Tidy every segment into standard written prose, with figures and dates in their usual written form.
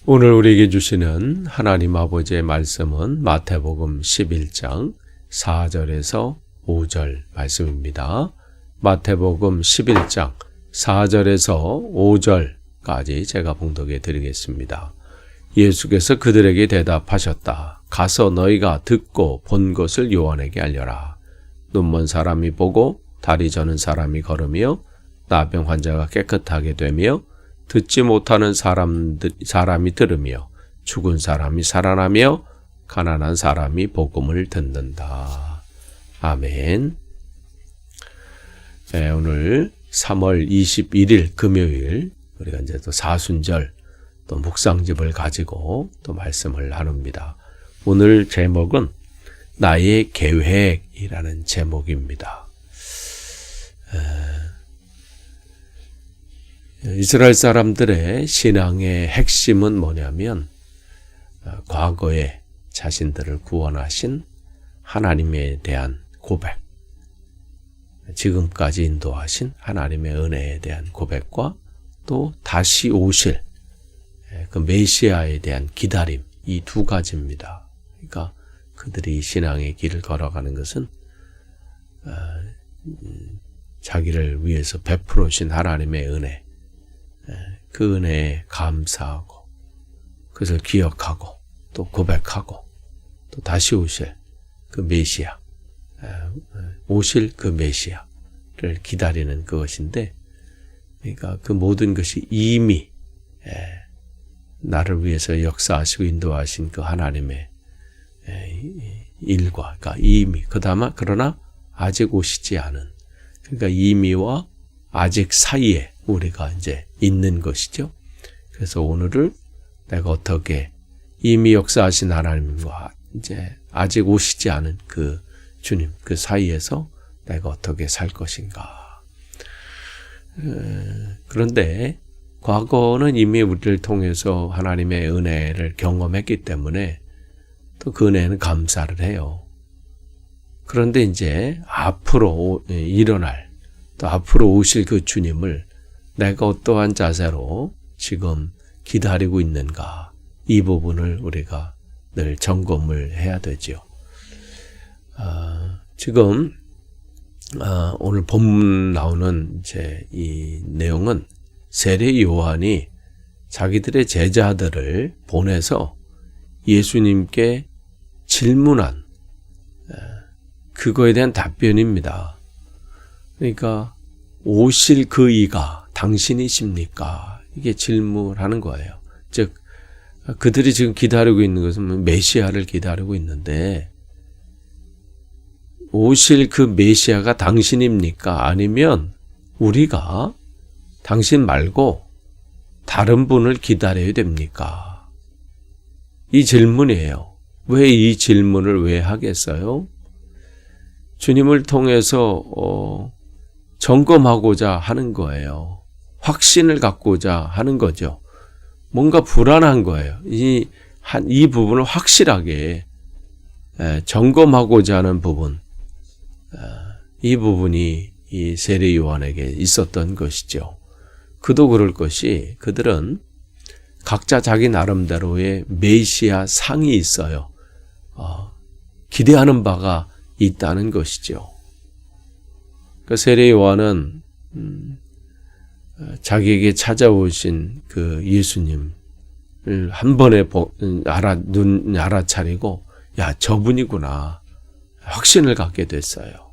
오늘 우리에게 주시는 하나님 아버지의 말씀은 마태복음 11장 4절에서 5절 말씀입니다. 마태복음 11장 4절에서 5절까지 제가 봉독해 드리겠습니다. 예수께서 그들에게 대답하셨다. 가서 너희가 듣고 본 것을 요한에게 알려라. 눈먼 사람이 보고 다리 저는 사람이 걸으며 나병 환자가 깨끗하게 되며 듣지 못하는 사람이 들으며 죽은 사람이 살아나며 가난한 사람이 복음을 듣는다. 아멘. 네, 오늘 3월 21일 금요일 우리가 이제 또 사순절 또 묵상집을 가지고 또 말씀을 나눕니다. 오늘 제목은 나의 계획이라는 제목입니다. 이스라엘 사람들의 신앙의 핵심은 뭐냐면 과거에 자신들을 구원하신 하나님에 대한 고백, 지금까지 인도하신 하나님의 은혜에 대한 고백과 또 다시 오실 그 메시아에 대한 기다림, 이 두 가지입니다. 그러니까 그들이 신앙의 길을 걸어가는 것은 자기를 위해서 베풀어 주신 하나님의 은혜, 그 은혜에 감사하고 그것을 기억하고 또 고백하고 또 다시 오실 그 메시아, 오실 그 메시아를 기다리는 그것인데, 그러니까 그 모든 것이 이미 나를 위해서 역사하시고 인도하신 그 하나님의 일과, 그러니까 이미, 그러나 아직 오시지 않은, 그러니까 이미와 아직 사이에 우리가 이제 있는 것이죠. 그래서 오늘을 내가 어떻게 이미 역사하신 하나님과 이제 아직 오시지 않은 그 주님, 그 사이에서 내가 어떻게 살 것인가. 그런데 과거는 이미 우리를 통해서 하나님의 은혜를 경험했기 때문에 또 그 은혜는 감사를 해요. 그런데 이제 앞으로 일어날, 또 앞으로 오실 그 주님을 내가 어떠한 자세로 지금 기다리고 있는가, 이 부분을 우리가 늘 점검을 해야 되죠. 지금 오늘 본문 나오는 이 내용은 세례 요한이 자기들의 제자들을 보내서 예수님께 질문한 그거에 대한 답변입니다. 그러니까 오실 그 이가 당신이십니까? 이게 질문하는 거예요. 즉 그들이 지금 기다리고 있는 것은 메시아를 기다리고 있는데, 오실 그 메시아가 당신입니까? 아니면 우리가 당신 말고 다른 분을 기다려야 됩니까? 이 질문이에요. 왜 이 질문을 왜 하겠어요? 주님을 통해서 점검하고자 하는 거예요. 확신을 갖고자 하는 거죠. 뭔가 불안한 거예요. 이 부분을 확실하게 점검하고자 하는 부분, 이 부분이 이 세례 요한에게 있었던 것이죠. 그도 그럴 것이, 그들은 각자 자기 나름대로의 메시아 상이 있어요. 기대하는 바가 있다는 것이죠. 그 세례 요한은 자기에게 찾아오신 그 예수님을 한 번에 눈 알아차리고, 야, 저분이구나, 확신을 갖게 됐어요.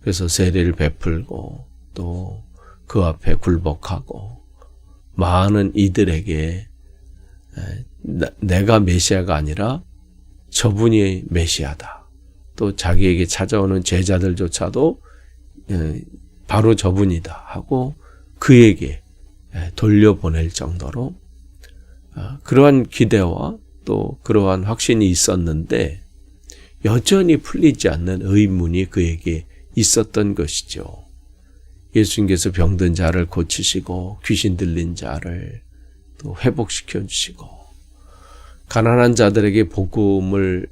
그래서 세례를 베풀고 또 그 앞에 굴복하고 많은 이들에게 내가 메시아가 아니라 저분이 메시아다, 또 자기에게 찾아오는 제자들조차도 바로 저분이다 하고 그에게 돌려보낼 정도로 그러한 기대와 또 그러한 확신이 있었는데, 여전히 풀리지 않는 의문이 그에게 있었던 것이죠. 예수님께서 병든 자를 고치시고 귀신 들린 자를 또 회복시켜 주시고 가난한 자들에게 복음을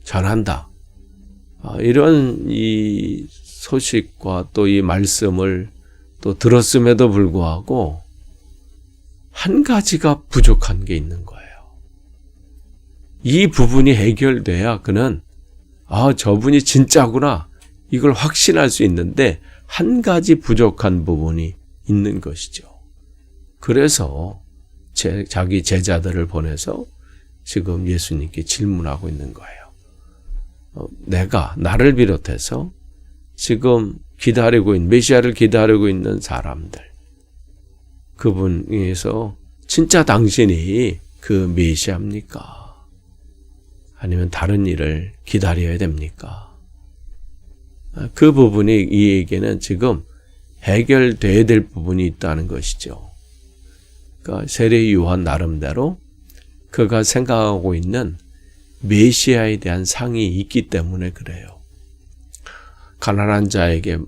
전한다, 이런 이 소식과 또 이 말씀을 또 들었음에도 불구하고 한 가지가 부족한 게 있는 거예요. 이 부분이 해결돼야 그는 저분이 진짜구나 이걸 확신할 수 있는데 한 가지 부족한 부분이 있는 것이죠. 그래서 자기 제자들을 보내서 지금 예수님께 질문하고 있는 거예요. 나를 비롯해서 지금 메시아를 기다리고 있는 사람들, 그분에서 진짜 당신이 그 메시아입니까? 아니면 다른 일을 기다려야 됩니까? 그 부분이 이에게는 지금 해결돼야 될 부분이 있다는 것이죠. 그러니까 세례 요한 나름대로 그가 생각하고 있는 메시아에 대한 상이 있기 때문에 그래요. 가난한 자에게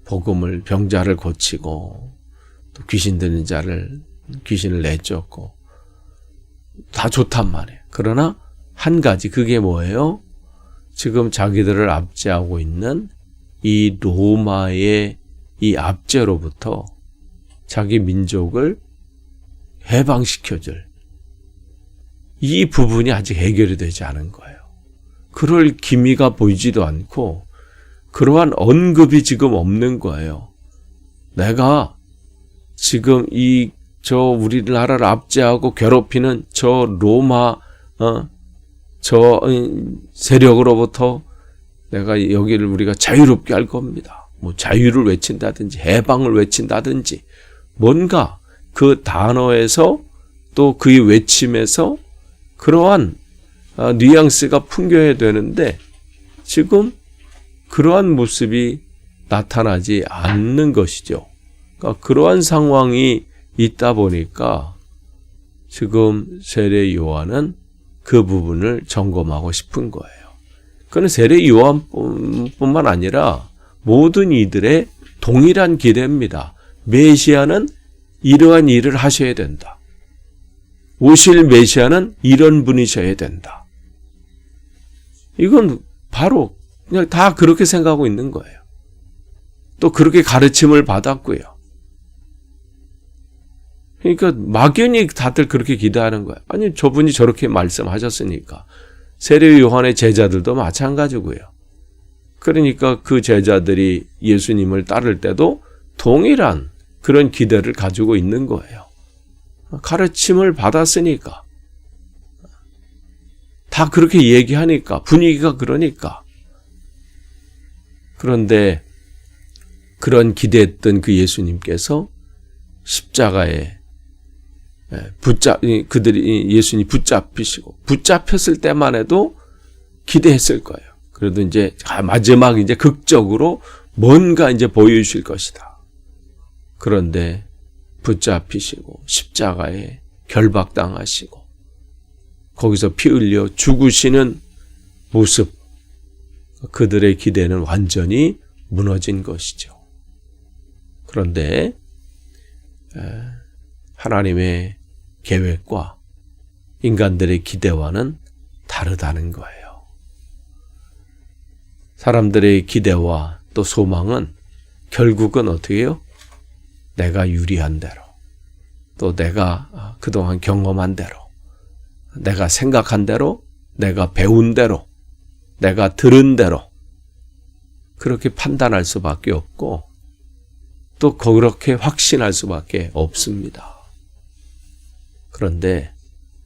복음을 병자를 고치고 또 귀신 들린 귀신을 내쫓고 다 좋단 말이에요. 그러나 한 가지 그게 뭐예요? 지금 자기들을 압제하고 있는 이 로마의 이 압제로부터 자기 민족을 해방시켜줄 이 부분이 아직 해결이 되지 않은 거예요. 그럴 기미가 보이지도 않고 그러한 언급이 지금 없는 거예요. 내가 지금 우리나라를 압제하고 괴롭히는 저 로마 저 세력으로부터 내가 여기를 우리가 자유롭게 할 겁니다. 자유를 외친다든지 해방을 외친다든지 뭔가 그 단어에서 또 그의 외침에서 그러한 뉘앙스가 풍겨야 되는데 지금 그러한 모습이 나타나지 않는 것이죠. 그러니까 그러한 상황이 있다 보니까 지금 세례 요한은 그 부분을 점검하고 싶은 거예요. 그건 세례 요한뿐만 아니라 모든 이들의 동일한 기대입니다. 메시아는 이러한 일을 하셔야 된다. 오실 메시아는 이런 분이셔야 된다. 이건 바로 그냥 다 그렇게 생각하고 있는 거예요. 또 그렇게 가르침을 받았고요. 그러니까 막연히 다들 그렇게 기대하는 거예요. 아니 저분이 저렇게 말씀하셨으니까. 세례 요한의 제자들도 마찬가지고요. 그러니까 그 제자들이 예수님을 따를 때도 동일한 그런 기대를 가지고 있는 거예요. 가르침을 받았으니까. 다 그렇게 얘기하니까. 분위기가 그러니까. 그런데 그런 기대했던 그 예수님께서 십자가에 예수님이 붙잡혔을 때만 해도 기대했을 거예요. 그래도 이제 마지막 극적으로 뭔가 보여주실 것이다. 그런데 붙잡히시고 십자가에 결박당하시고 거기서 피 흘려 죽으시는 모습, 그들의 기대는 완전히 무너진 것이죠. 그런데 하나님의 계획과 인간들의 기대와는 다르다는 거예요. 사람들의 기대와 또 소망은 결국은 어떻게 해요? 내가 유리한 대로, 또 내가 그동안 경험한 대로, 내가 생각한 대로, 내가 배운 대로, 내가 들은 대로 그렇게 판단할 수밖에 없고 또 그렇게 확신할 수밖에 없습니다. 그런데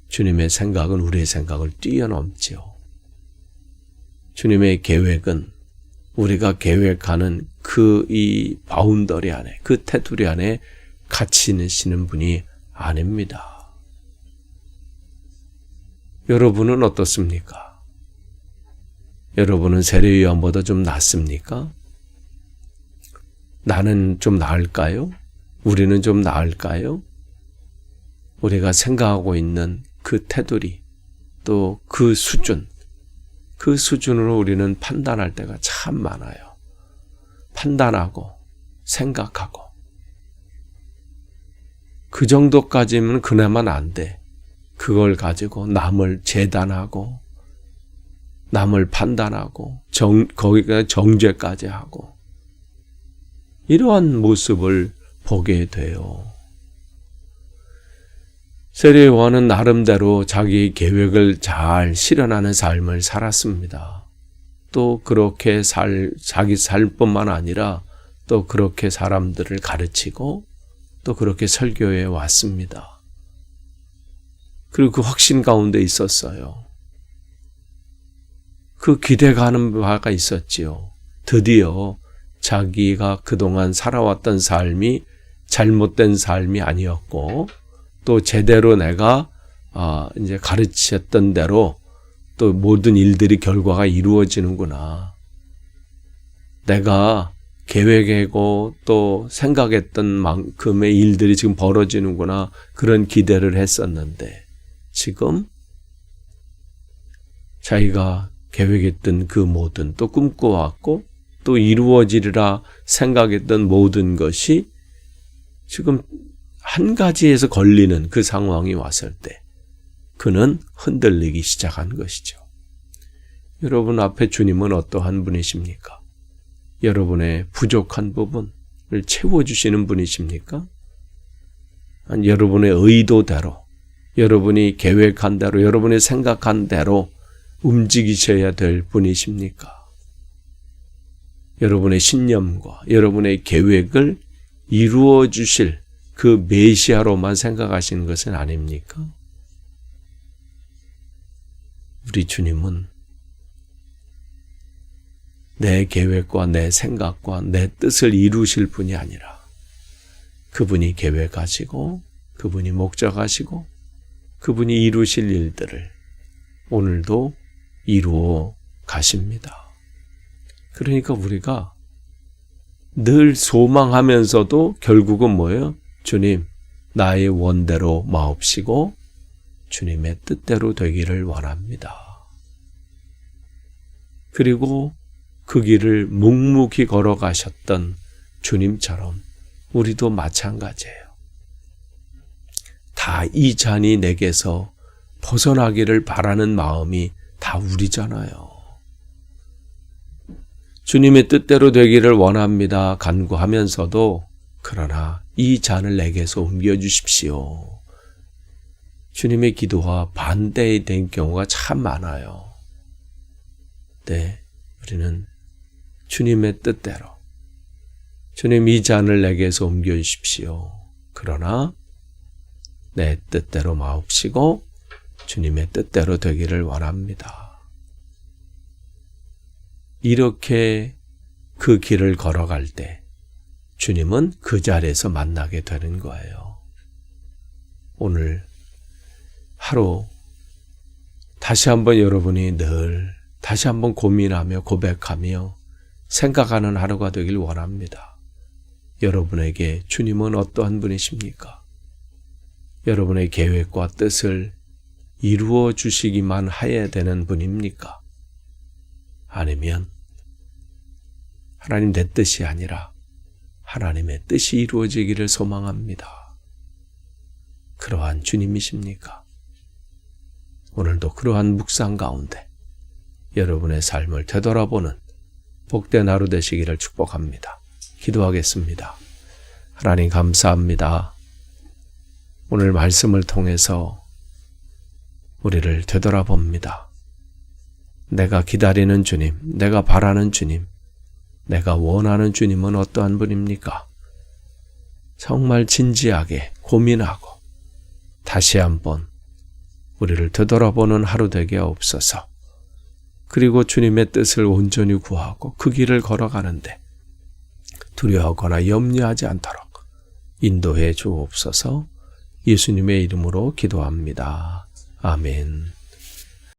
주님의 생각은 우리의 생각을 뛰어넘죠. 주님의 계획은 우리가 계획하는 이 바운더리 안에, 그 테두리 안에 갇히 있으시는 분이 아닙니다. 여러분은 어떻습니까? 여러분은 세례 요한보다 좀 낫습니까? 나는 좀 나을까요? 우리는 좀 나을까요? 우리가 생각하고 있는 그 테두리, 또 그 수준으로 우리는 판단할 때가 참 많아요. 판단하고 생각하고 그 정도까지는 그나마 안 돼. 그걸 가지고 남을 재단하고 남을 판단하고 거기가 정죄까지 하고 이러한 모습을 보게 돼요. 세례 요한은 나름대로 자기 계획을 잘 실현하는 삶을 살았습니다. 또 그렇게 자기 살 뿐만 아니라 또 그렇게 사람들을 가르치고 또 그렇게 설교해 왔습니다. 그리고 그 확신 가운데 있었어요. 그 기대가는 바가 있었지요. 드디어 자기가 그동안 살아왔던 삶이 잘못된 삶이 아니었고 또 제대로 내가 이제 가르쳤던 대로 또 모든 일들이 결과가 이루어지는구나. 내가 계획하고 또 생각했던 만큼의 일들이 지금 벌어지는구나. 그런 기대를 했었는데 지금 자기가 계획했던 그 모든 또 꿈꿔왔고 또 이루어지리라 생각했던 모든 것이 지금 한 가지에서 걸리는 그 상황이 왔을 때 그는 흔들리기 시작한 것이죠. 여러분 앞에 주님은 어떠한 분이십니까? 여러분의 부족한 부분을 채워주시는 분이십니까? 아니, 여러분의 의도대로, 여러분이 계획한 대로, 여러분이 생각한 대로 움직이셔야 될 분이십니까? 여러분의 신념과 여러분의 계획을 이루어 주실 그 메시아로만 생각하시는 것은 아닙니까? 우리 주님은 내 계획과 내 생각과 내 뜻을 이루실 분이 아니라 그분이 계획하시고 그분이 목적하시고 그분이 이루실 일들을 오늘도 이루어 가십니다. 그러니까 우리가 늘 소망하면서도 결국은 뭐예요? 주님, 나의 원대로 마옵시고 주님의 뜻대로 되기를 원합니다. 그리고 그 길을 묵묵히 걸어가셨던 주님처럼 우리도 마찬가지예요. 다 이 잔이 내게서 벗어나기를 바라는 마음이 다 우리잖아요. 주님의 뜻대로 되기를 원합니다. 간구하면서도 그러나 이 잔을 내게서 옮겨주십시오. 주님의 기도와 반대된 경우가 참 많아요. 네, 우리는 주님의 뜻대로 주님 이 잔을 내게서 옮겨주십시오. 그러나 내 뜻대로 마옵시고 주님의 뜻대로 되기를 원합니다. 이렇게 그 길을 걸어갈 때 주님은 그 자리에서 만나게 되는 거예요. 오늘 하루 다시 한번 여러분이 늘 다시 한번 고민하며 고백하며 생각하는 하루가 되길 원합니다. 여러분에게 주님은 어떠한 분이십니까? 여러분의 계획과 뜻을 이루어 주시기만 해야 되는 분입니까? 아니면 하나님 내 뜻이 아니라 하나님의 뜻이 이루어지기를 소망합니다. 그러한 주님이십니까? 오늘도 그러한 묵상 가운데 여러분의 삶을 되돌아보는 복된 하루 되시기를 축복합니다. 기도하겠습니다. 하나님 감사합니다. 오늘 말씀을 통해서 우리를 되돌아봅니다. 내가 기다리는 주님, 내가 바라는 주님, 내가 원하는 주님은 어떠한 분입니까? 정말 진지하게 고민하고 다시 한번 우리를 되돌아보는 하루 되게 없어서 그리고 주님의 뜻을 온전히 구하고 그 길을 걸어가는데 두려워하거나 염려하지 않도록 인도해 주옵소서. 예수님의 이름으로 기도합니다. 아멘.